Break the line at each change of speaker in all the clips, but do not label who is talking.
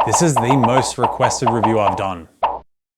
This is the most requested review I've done.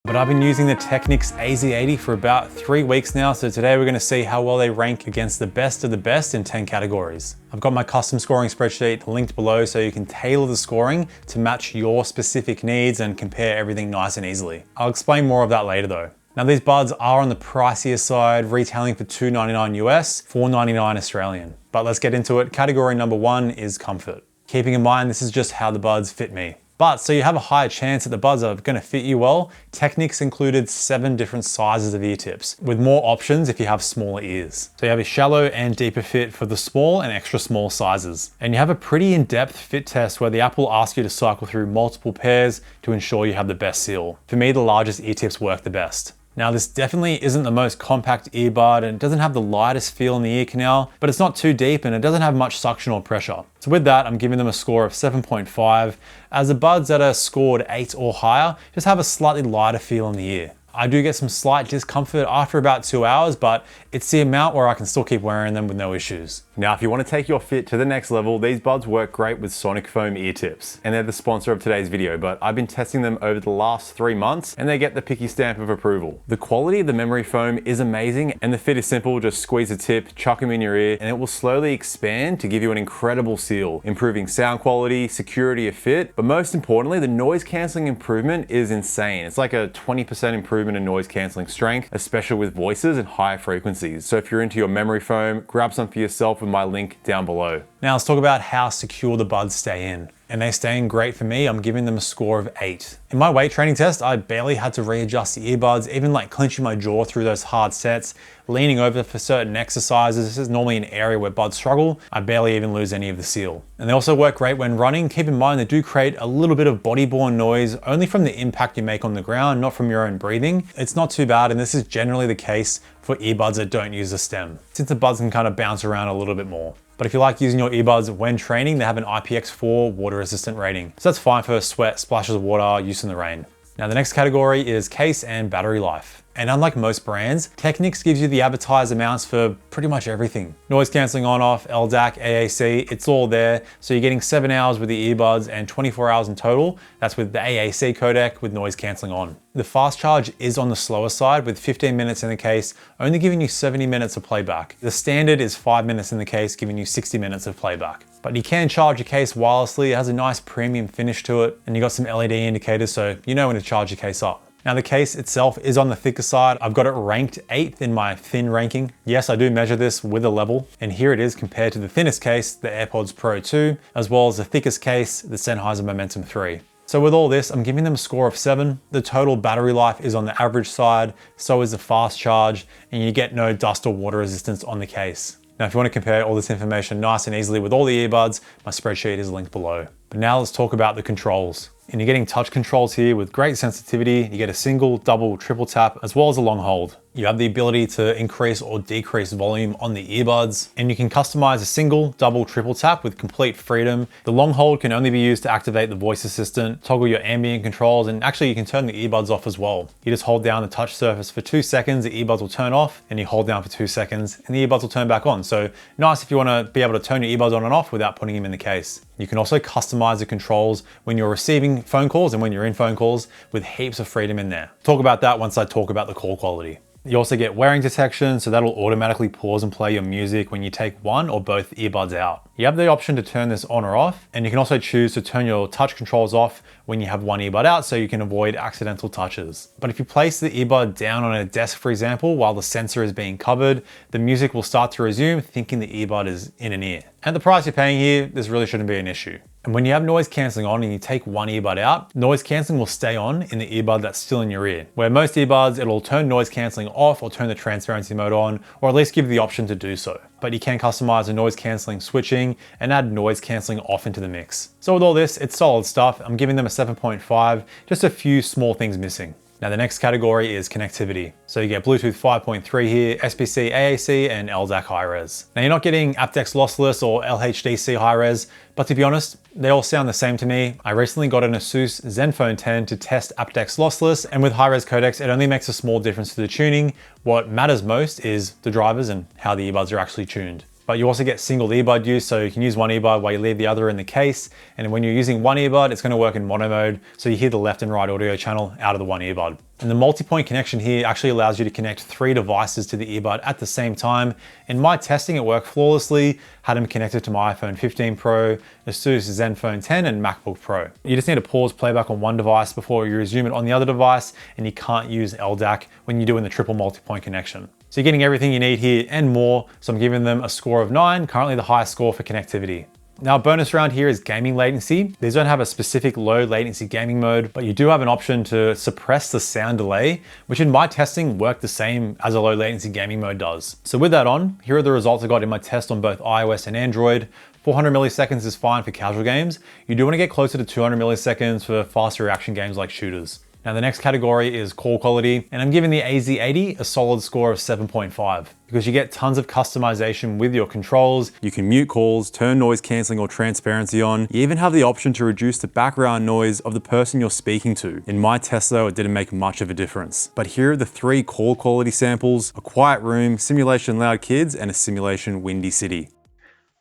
But I've been using the Technics AZ80 for about 3 weeks now, so today we're going to see how well they rank against the best of the best in 10 categories. I've got my custom scoring spreadsheet linked below so you can tailor the scoring to match your specific needs and compare everything nice and easily. I'll explain more of that later though. Now these buds are on the pricier side, retailing for $299 US, $499 Australian. But let's get into it. Category number 1 is comfort. Keeping in mind this is just how the buds fit me. But so you have a higher chance that the buds are going to fit you well, Technics included 7 different sizes of ear tips, with more options if you have smaller ears. So you have a shallow and deeper fit for the small and extra small sizes. And you have a pretty in-depth fit test where the app will ask you to cycle through multiple pairs to ensure you have the best seal. For me, the largest ear tips work the best. Now this definitely isn't the most compact earbud and it doesn't have the lightest feel in the ear canal, but it's not too deep and it doesn't have much suction or pressure. So with that, I'm giving them a score of 7.5, as the buds that are scored 8 or higher just have a slightly lighter feel in the ear. I do get some slight discomfort after about 2 hours, but it's the amount where I can still keep wearing them with no issues. Now, if you want to take your fit to the next level, these buds work great with SonicFoam Ear-Tips, and they're the sponsor of today's video, but I've been testing them over the last 3 months and they get the picky stamp of approval. The quality of the memory foam is amazing and the fit is simple. Just squeeze a tip, chuck them in your ear, and it will slowly expand to give you an incredible seal, improving sound quality, security of fit, but most importantly, the noise cancelling improvement is insane. It's like a 20% improvement in noise cancelling strength, especially with voices and higher frequencies. So if you're into your memory foam, grab some for yourself with my link down below. Now let's talk about how secure the buds stay in. And they stay in great for me. I'm giving them a score of 8. In my weight training test, I barely had to readjust the earbuds, even like clenching my jaw through those hard sets, leaning over for certain exercises. This is normally an area where buds struggle. I barely even lose any of the seal. And they also work great when running. Keep in mind, they do create a little bit of body-borne noise, only from the impact you make on the ground, not from your own breathing. It's not too bad, and this is generally the case for earbuds that don't use a stem, since the buds can kind of bounce around a little bit more. But if you like using your earbuds when training, they have an IPX4 water resistant rating. So that's fine for sweat, splashes of water, use in the rain. Now the next category is case and battery life. And unlike most brands, Technics gives you the advertised amounts for pretty much everything. Noise cancelling on off, LDAC, AAC, it's all there. So you're getting 7 hours with the earbuds and 24 hours in total. That's with the AAC codec with noise cancelling on. The fast charge is on the slower side with 15 minutes in the case, only giving you 70 minutes of playback. The standard is 5 minutes in the case, giving you 60 minutes of playback. But you can charge your case wirelessly. It has a nice premium finish to it, and you got some LED indicators so you know when to charge your case up. Now the case itself is on the thicker side. I've got it ranked 8th in my thin ranking. Yes, I do measure this with a level, and here it is compared to the thinnest case, the AirPods Pro 2, as well as the thickest case, the Sennheiser Momentum 3. So with all this, I'm giving them a score of 7. The total battery life is on the average side, so is the fast charge, and you get no dust or water resistance on the case. Now, if you want to compare all this information nice and easily with all the earbuds, my spreadsheet is linked below. But now let's talk about the controls. And you're getting touch controls here with great sensitivity. You get a single, double, triple tap, as well as a long hold. You have the ability to increase or decrease volume on the earbuds, and you can customize a single, double, triple tap with complete freedom. The long hold can only be used to activate the voice assistant, toggle your ambient controls, and actually you can turn the earbuds off as well. You just hold down the touch surface for 2 seconds, the earbuds will turn off, and you hold down for 2 seconds, and the earbuds will turn back on. So nice if you want to be able to turn your earbuds on and off without putting them in the case. You can also customize the controls when you're receiving phone calls and when you're in phone calls with heaps of freedom in there. Talk about that once I talk about the call quality. You also get wearing detection, so that'll automatically pause and play your music when you take one or both earbuds out. You have the option to turn this on or off, and you can also choose to turn your touch controls off when you have one earbud out so you can avoid accidental touches. But if you place the earbud down on a desk, for example, while the sensor is being covered, the music will start to resume thinking the earbud is in an ear. At the price you're paying here, this really shouldn't be an issue. And when you have noise cancelling on and you take one earbud out, noise cancelling will stay on in the earbud that's still in your ear. Where most earbuds, it'll turn noise cancelling off or turn the transparency mode on, or at least give you the option to do so. But you can customize the noise cancelling switching and add noise cancelling off into the mix. So with all this, it's solid stuff. I'm giving them a 7.5, just a few small things missing. Now the next category is connectivity. So you get Bluetooth 5.3 here, SBC AAC, and LDAC high res. Now you're not getting aptX lossless or LHDC high res, but to be honest, they all sound the same to me. I recently got an Asus Zenfone 10 to test aptX lossless, and with high res codecs, it only makes a small difference to the tuning. What matters most is the drivers and how the earbuds are actually tuned. But you also get single earbud use, so you can use one earbud while you leave the other in the case. And when you're using one earbud, it's gonna work in mono mode, so you hear the left and right audio channel out of the one earbud. And the multi-point connection here actually allows you to connect 3 devices to the earbud at the same time. In my testing, it worked flawlessly. Had them connected to my iPhone 15 Pro, Asus Zenfone 10 and MacBook Pro. You just need to pause playback on one device before you resume it on the other device, and you can't use LDAC when you're doing the triple multi-point connection. So you're getting everything you need here and more, so I'm giving them a score of 9, currently the highest score for connectivity. Now, a bonus round here is gaming latency. These don't have a specific low latency gaming mode, but you do have an option to suppress the sound delay, which in my testing worked the same as a low latency gaming mode does. So with that on, here are the results I got in my test on both iOS and Android. 400 milliseconds is fine for casual games. You do want to get closer to 200 milliseconds for faster reaction games like shooters. Now the next category is call quality, and I'm giving the AZ80 a solid score of 7.5 because you get tons of customization with your controls. You can mute calls, turn noise cancelling or transparency on. You even have the option to reduce the background noise of the person you're speaking to. In my test though, it didn't make much of a difference. But here are the 3 call quality samples: a quiet room, simulation loud kids, and a simulation windy city.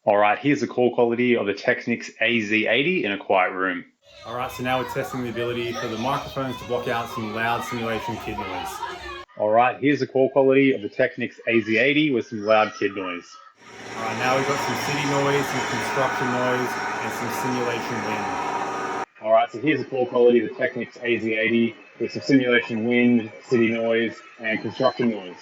All right, here's the call quality of the Technics AZ80 in a quiet room. All right, so now we're testing the ability for the microphones to block out some loud simulation kid noise. All right, here's the call quality of the Technics AZ80 with some loud kid noise. All right, now we've got some city noise, some construction noise, and some simulation wind. All right, so here's the call quality of the Technics AZ80 with some simulation wind, city noise, and construction noise.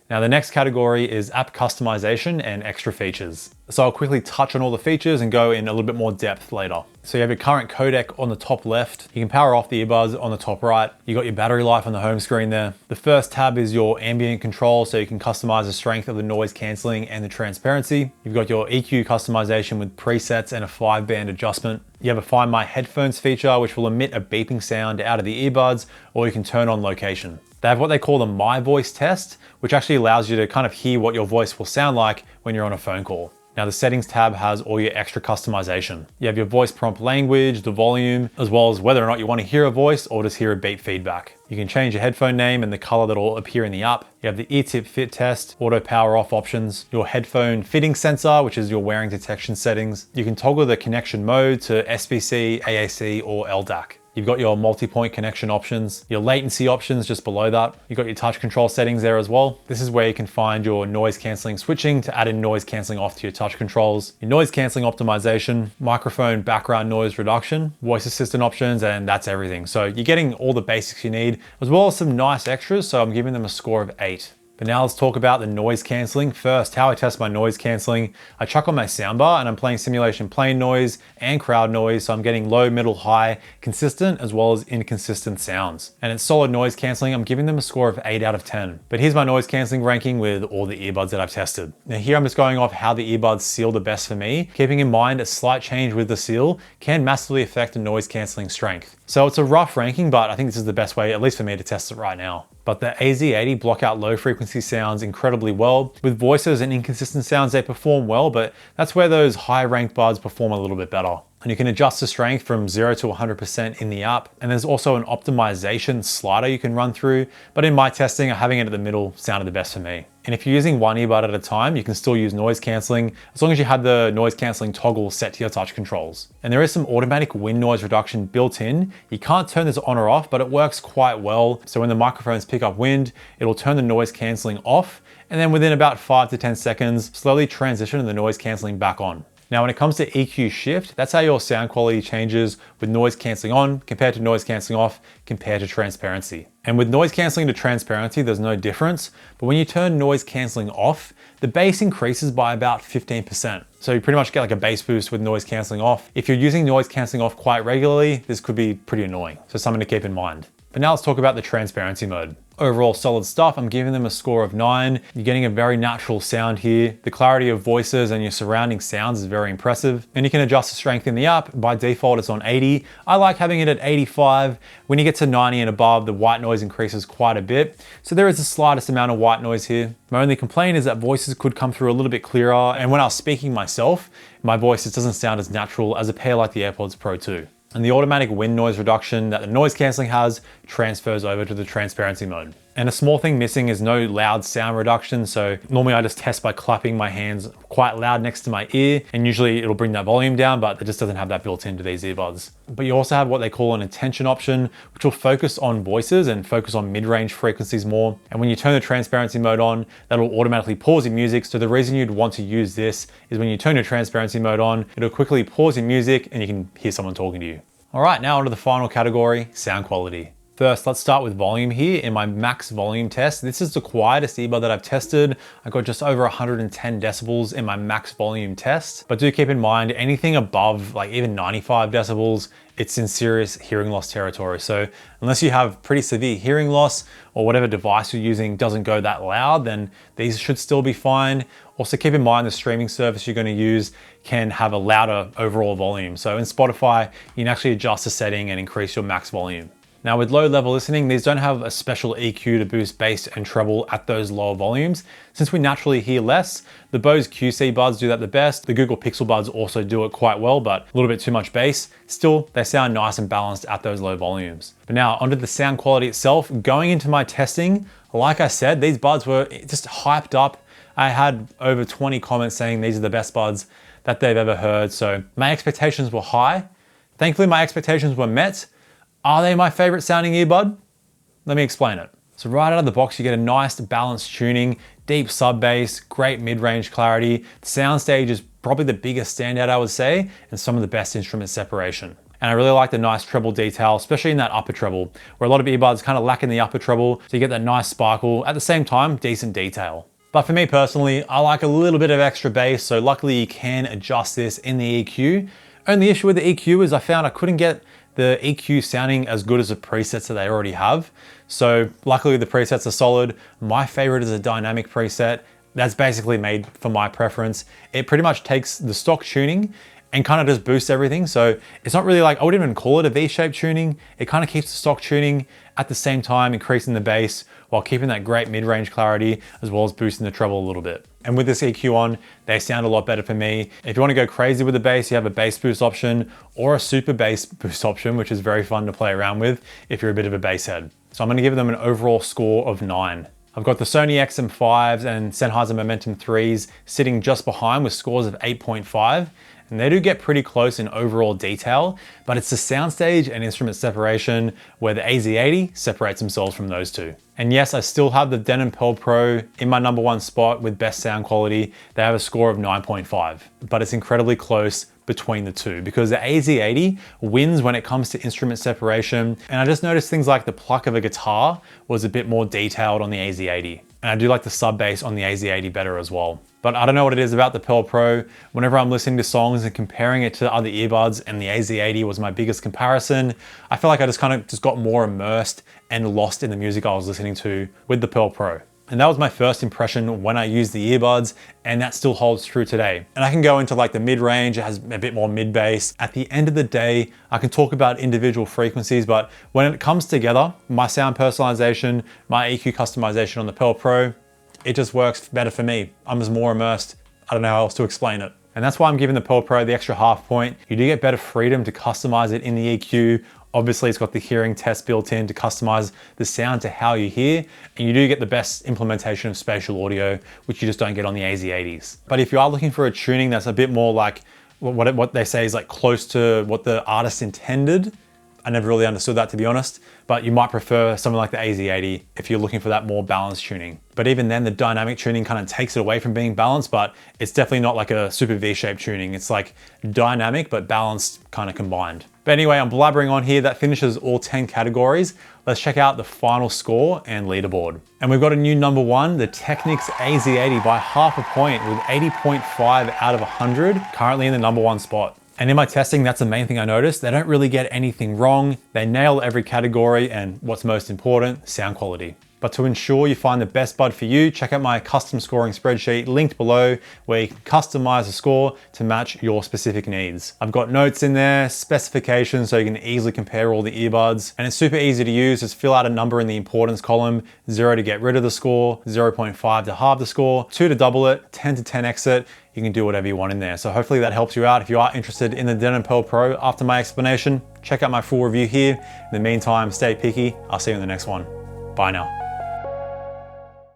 Now the next category is app customization and extra features. So I'll quickly touch on all the features and go in a little bit more depth later. So you have your current codec on the top left. You can power off the earbuds on the top right. You got your battery life on the home screen there. The first tab is your ambient control, so you can customize the strength of the noise cancelling and the transparency. You've got your EQ customization with presets and a 5-band adjustment. You have a Find My Headphones feature, which will emit a beeping sound out of the earbuds, or you can turn on location. They have what they call the My Voice test, which actually allows you to kind of hear what your voice will sound like when you're on a phone call. Now the settings tab has all your extra customization. You have your voice prompt language, the volume, as well as whether or not you want to hear a voice or just hear a beep feedback. You can change your headphone name and the color that will appear in the app. You have the ear tip fit test, auto power off options, your headphone fitting sensor, which is your wearing detection settings. You can toggle the connection mode to SBC, AAC, or LDAC. You've got your multi-point connection options, your latency options just below that. You've got your touch control settings there as well. This is where you can find your noise cancelling switching to add in noise cancelling off to your touch controls, your noise cancelling optimization, microphone background noise reduction, voice assistant options, and that's everything. So you're getting all the basics you need, as well as some nice extras. So I'm giving them a score of 8. But now let's talk about the noise cancelling. First, how I test my noise cancelling. I chuck on my soundbar and I'm playing simulation plane noise and crowd noise. So I'm getting low, middle, high, consistent, as well as inconsistent sounds. And it's solid noise cancelling. I'm giving them a score of 8 out of 10. But here's my noise cancelling ranking with all the earbuds that I've tested. Now here I'm just going off how the earbuds seal the best for me, keeping in mind a slight change with the seal can massively affect the noise cancelling strength. So it's a rough ranking, but I think this is the best way, at least for me, to test it right now. But the AZ80 block out low frequency sounds incredibly well. With voices and inconsistent sounds, they perform well, but that's where those high ranked buds perform a little bit better. And you can adjust the strength from 0 to 100% in the app. And there's also an optimization slider you can run through. But in my testing, having it at the middle sounded the best for me. And if you're using one earbud at a time, you can still use noise cancelling as long as you have the noise cancelling toggle set to your touch controls. And there is some automatic wind noise reduction built in. You can't turn this on or off, but it works quite well. So when the microphones pick up wind, it'll turn the noise cancelling off. And then within about 5 to 10 seconds, slowly transition the noise cancelling back on. Now, when it comes to EQ shift, that's how your sound quality changes with noise cancelling on compared to noise cancelling off compared to transparency. And with noise cancelling to transparency, there's no difference. But when you turn noise cancelling off, the bass increases by about 15%. So you pretty much get like a bass boost with noise cancelling off. If you're using noise cancelling off quite regularly, this could be pretty annoying. So something to keep in mind. But now let's talk about the transparency mode. Overall solid stuff, I'm giving them a score of 9. You're getting a very natural sound here. The clarity of voices and your surrounding sounds is very impressive. And you can adjust the strength in the app. By default, it's on 80. I like having it at 85. When you get to 90 and above, the white noise increases quite a bit. So there is the slightest amount of white noise here. My only complaint is that voices could come through a little bit clearer. And when I was speaking myself, my voice just doesn't sound as natural as a pair like the AirPods Pro 2. And the automatic wind noise reduction that the noise cancelling has transfers over to the transparency mode. And a small thing missing is no loud sound reduction. So normally I just test by clapping my hands quite loud next to my ear, and usually it'll bring that volume down, but it just doesn't have that built into these earbuds. But you also have what they call an attention option, which will focus on voices and focus on mid-range frequencies more. And when you turn the transparency mode on, that'll automatically pause your music. So the reason you'd want to use this is when you turn your transparency mode on, it'll quickly pause your music and you can hear someone talking to you. All right, now onto the final category, sound quality. First, let's start with volume here. In my max volume test, this is the quietest earbud that I've tested. I got just over 110 decibels in my max volume test. But do keep in mind, anything above like even 95 decibels, it's in serious hearing loss territory. So unless you have pretty severe hearing loss or whatever device you're using doesn't go that loud, then these should still be fine. Also keep in mind the streaming service you're going to use can have a louder overall volume. So in Spotify, you can actually adjust the setting and increase your max volume. Now with low level listening, these don't have a special EQ to boost bass and treble at those lower volumes. Since we naturally hear less, the Bose QC buds do that the best. The Google Pixel buds also do it quite well, but a little bit too much bass. Still, they sound nice and balanced at those low volumes. But now onto the sound quality itself. Going into my testing, like I said, these buds were just hyped up. I had over 20 comments saying these are the best buds that they've ever heard. So my expectations were high. Thankfully, my expectations were met. Are they my favorite sounding earbud? Let me explain it. So right out of the box, you get a nice balanced tuning, deep sub bass, great mid-range clarity. The soundstage is probably the biggest standout, I would say, and some of the best instrument separation. And I really like the nice treble detail, especially in that upper treble, where a lot of earbuds kind of lack in the upper treble. So you get that nice sparkle, at the same time, decent detail. But for me personally, I like a little bit of extra bass, so luckily you can adjust this in the EQ. Only issue with the EQ is I found I couldn't get the EQ sounding as good as the presets that they already have. So luckily the presets are solid. My favorite is a dynamic preset. That's basically made for my preference. It pretty much takes the stock tuning and kind of just boosts everything. So it's not really like, I wouldn't even call it a V-shaped tuning. It kind of keeps the stock tuning at the same time, increasing the bass while keeping that great mid-range clarity, as well as boosting the treble a little bit. And with this EQ on, they sound a lot better for me. If you want to go crazy with the bass, you have a bass boost option or a super bass boost option, which is very fun to play around with if you're a bit of a bass head. So I'm going to give them an overall score of 9. I've got the Sony XM5s and Sennheiser Momentum 3s sitting just behind with scores of 8.5. And they do get pretty close in overall detail, but it's the soundstage and instrument separation where the AZ80 separates themselves from those two. And yes, I still have the Denon Pearl Pro in my #1 spot with best sound quality. They have a score of 9.5, but it's incredibly close between the two because the AZ80 wins when it comes to instrument separation. And I just noticed things like the pluck of a guitar was a bit more detailed on the AZ80. And I do like the sub bass on the AZ80 better as well. But I don't know what it is about the Pearl Pro. Whenever I'm listening to songs and comparing it to other earbuds, and the AZ80 was my biggest comparison, I feel like I just got more immersed and lost in the music I was listening to with the Pearl Pro. And that was my first impression when I used the earbuds, and that still holds true today. And I can go into like the mid-range, it has a bit more mid-bass. At the end of the day, I can talk about individual frequencies, but when it comes together, my sound personalization, my EQ customization on the Pearl Pro, it just works better for me. I'm just more immersed. I don't know how else to explain it. And that's why I'm giving the Pearl Pro the extra half point. You do get better freedom to customize it in the EQ. Obviously, it's got the hearing test built in to customize the sound to how you hear, and you do get the best implementation of spatial audio, which you just don't get on the AZ80s. But if you are looking for a tuning that's a bit more like what they say is like close to what the artist intended, I never really understood that, to be honest, but you might prefer something like the AZ80 if you're looking for that more balanced tuning. But even then, the dynamic tuning kind of takes it away from being balanced, but it's definitely not like a super V-shaped tuning. It's like dynamic, but balanced kind of combined. But anyway, I'm blabbering on here. That finishes all 10 categories. Let's check out the final score and leaderboard. And we've got a new #1, the Technics AZ80 by half a point with 80.5 out of 100, currently in the #1 spot. And in my testing, that's the main thing I noticed. They don't really get anything wrong. They nail every category, and what's most important, sound quality. But to ensure you find the best bud for you, check out my custom scoring spreadsheet linked below, where you can customize a score to match your specific needs. I've got notes in there, specifications, so you can easily compare all the earbuds. And it's super easy to use. Just fill out a number in the importance column, 0 to get rid of the score, 0.5 to halve the score, 2 to double it, 10 to 10x it. You can do whatever you want in there. So hopefully that helps you out. If you are interested in the Denon Pearl Pro after my explanation, check out my full review here. In the meantime, stay picky. I'll see you in the next one. Bye now.